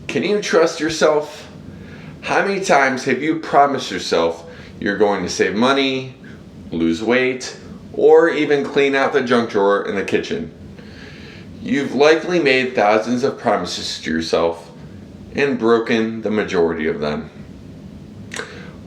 Can you trust yourself? How many times have you promised yourself you're going to save money, lose weight, or even clean out the junk drawer in the kitchen? You've likely made thousands of promises to yourself and broken the majority of them.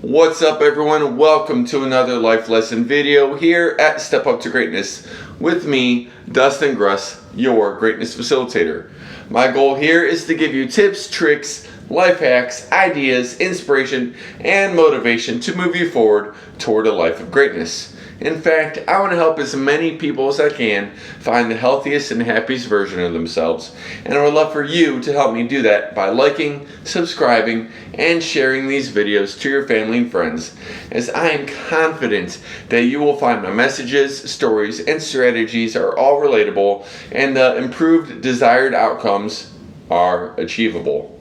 What's up, everyone? Welcome to another life lesson video here at Step Up to Greatness with me, Dustin Gruss, your greatness facilitator. My goal here is to give you tips, tricks, life hacks, ideas, inspiration, and motivation to move you forward toward a life of greatness. In fact, I want to help as many people as I can find the healthiest and happiest version of themselves, and I would love for you to help me do that by liking, subscribing, and sharing these videos to your family and friends, as I am confident that you will find my messages, stories, and strategies are all relatable and the improved desired outcomes are achievable.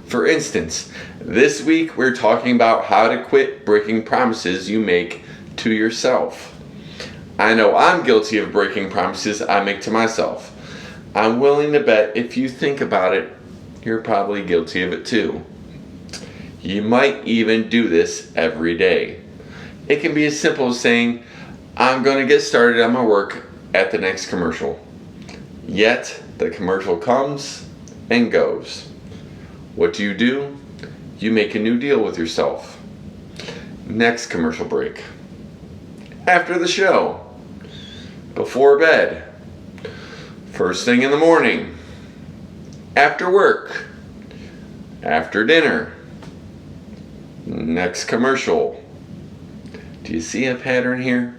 For instance, this week we're talking about how to quit breaking promises you make to yourself. I know I'm guilty of breaking promises I make to myself. I'm willing to bet if you think about it, you're probably guilty of it too. You might even do this every day. It can be as simple as saying, I'm going to get started on my work at the next commercial. Yet, the commercial comes and goes. What do? You make a new deal with yourself. Next commercial break. After the show. Before bed. First thing in the morning. After work. After dinner. Next commercial. Do you see a pattern here?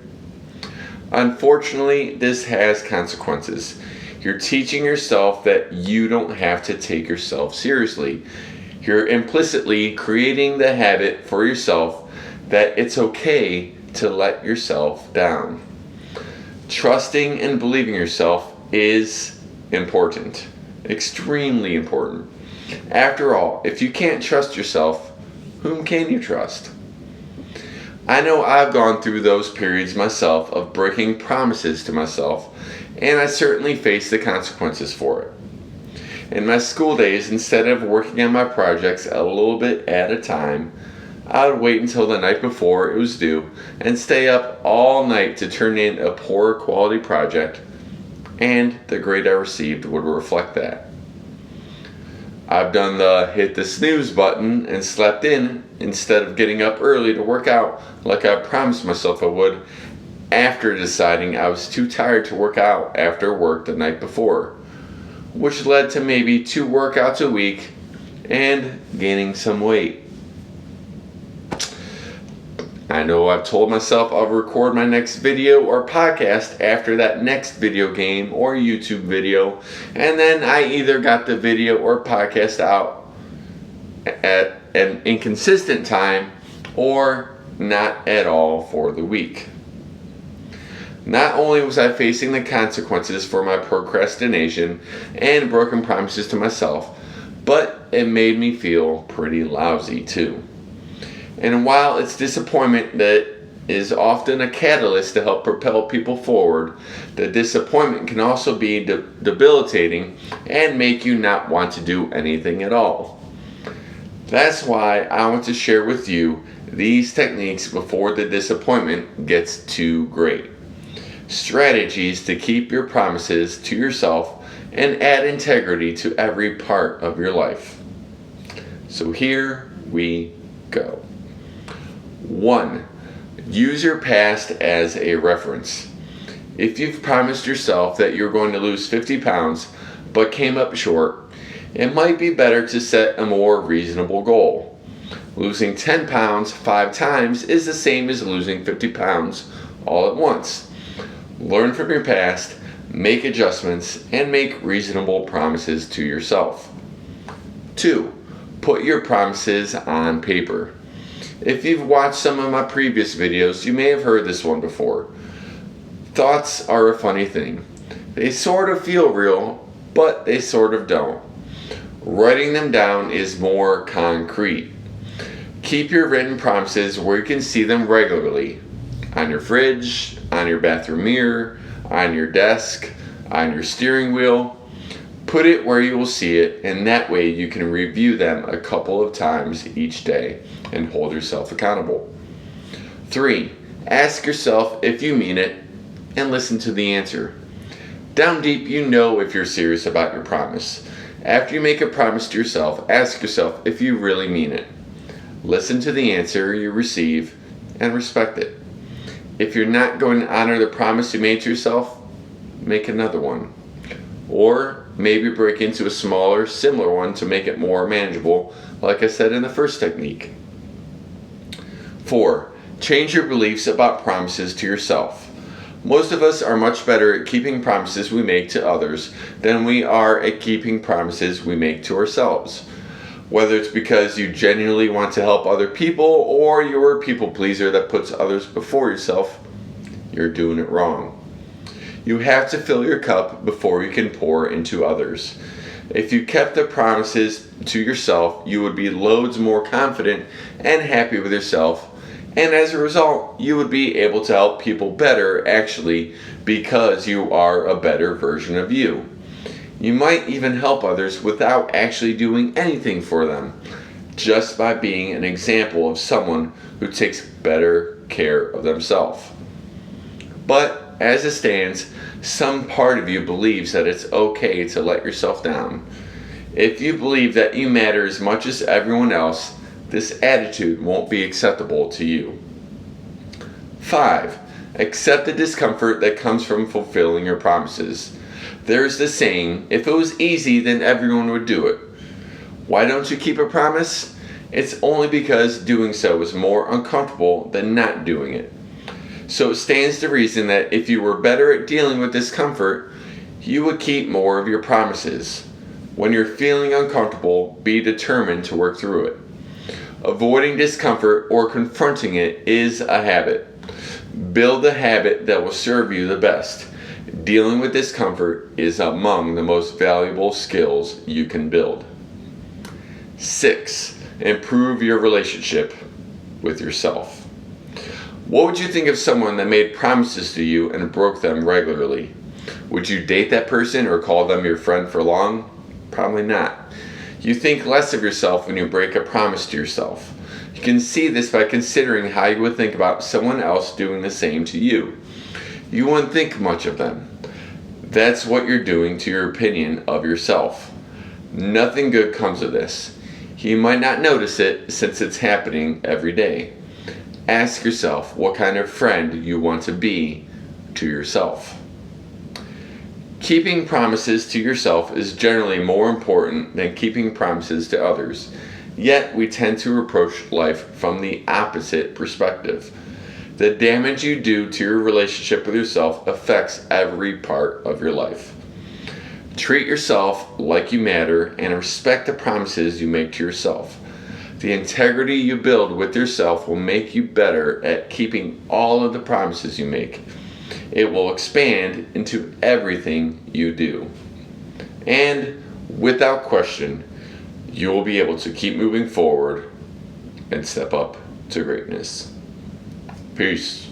Unfortunately, this has consequences. You're teaching yourself that you don't have to take yourself seriously. You're implicitly creating the habit for yourself that it's okay to let yourself down. Trusting and believing yourself is important. Extremely important. After all, if you can't trust yourself, whom can you trust? I know I've gone through those periods myself of breaking promises to myself, and I certainly faced the consequences for it. In my school days, instead of working on my projects a little bit at a time, I would wait until the night before it was due and stay up all night to turn in a poor quality project, and the grade I received would reflect that. I've done the hit the snooze button and slept in instead of getting up early to work out like I promised myself I would, after deciding I was too tired to work out after work the night before, which led to maybe 2 workouts a week and gaining some weight. I know I've told myself I'll record my next video or podcast after that next video game or YouTube video, and then I either got the video or podcast out at an inconsistent time or not at all for the week. Not only was I facing the consequences for my procrastination and broken promises to myself, but it made me feel pretty lousy too. And while it's disappointment that is often a catalyst to help propel people forward, the disappointment can also be debilitating and make you not want to do anything at all. That's why I want to share with you these techniques before the disappointment gets too great. Strategies to keep your promises to yourself and add integrity to every part of your life. So here we go. 1. Use your past as a reference. If you've promised yourself that you're going to lose 50 pounds but came up short, it might be better to set a more reasonable goal. Losing 10 pounds 5 times is the same as losing 50 pounds all at once. Learn from your past, make adjustments, and make reasonable promises to yourself. 2. Put your promises on paper. If you've watched some of my previous videos, you may have heard this one before. Thoughts are a funny thing. They sort of feel real, but they sort of don't. Writing them down is more concrete. Keep your written promises where you can see them regularly. On your fridge, on your bathroom mirror, on your desk, on your steering wheel. Put it where you will see it, and that way you can review them a couple of times each day and hold yourself accountable. 3. Ask yourself if you mean it and listen to the answer. Down deep, you know if you're serious about your promise. After you make a promise to yourself, ask yourself if you really mean it. Listen to the answer you receive and respect it. If you're not going to honor the promise you made to yourself, make another one. Or maybe break into a smaller, similar one to make it more manageable, like I said in the first technique. 4. Change your beliefs about promises to yourself. Most of us are much better at keeping promises we make to others than we are at keeping promises we make to ourselves. Whether it's because you genuinely want to help other people or you're a people pleaser that puts others before yourself, you're doing it wrong. You have to fill your cup before you can pour into others. If you kept the promises to yourself, you would be loads more confident and happy with yourself, and as a result, you would be able to help people better actually because you are a better version of you. You might even help others without actually doing anything for them, just by being an example of someone who takes better care of themselves. But as it stands, some part of you believes that it's okay to let yourself down. If you believe that you matter as much as everyone else, this attitude won't be acceptable to you. 5. Accept the discomfort that comes from fulfilling your promises. There's the saying, if it was easy, then everyone would do it. Why don't you keep a promise? It's only because doing so is more uncomfortable than not doing it. So it stands to reason that if you were better at dealing with discomfort, you would keep more of your promises. When you're feeling uncomfortable, be determined to work through it. Avoiding discomfort or confronting it is a habit. Build the habit that will serve you the best. Dealing with discomfort is among the most valuable skills you can build. 6. Improve your relationship with yourself. What would you think of someone that made promises to you and broke them regularly? Would you date that person or call them your friend for long? Probably not. You think less of yourself when you break a promise to yourself. You can see this by considering how you would think about someone else doing the same to you. You wouldn't think much of them. That's what you're doing to your opinion of yourself. Nothing good comes of this. You might not notice it since it's happening every day. Ask yourself what kind of friend you want to be to yourself. Keeping promises to yourself is generally more important than keeping promises to others. Yet we tend to approach life from the opposite perspective. The damage you do to your relationship with yourself affects every part of your life. Treat yourself like you matter and respect the promises you make to yourself. The integrity you build with yourself will make you better at keeping all of the promises you make. It will expand into everything you do. And without question, you will be able to keep moving forward and step up to greatness. Peace.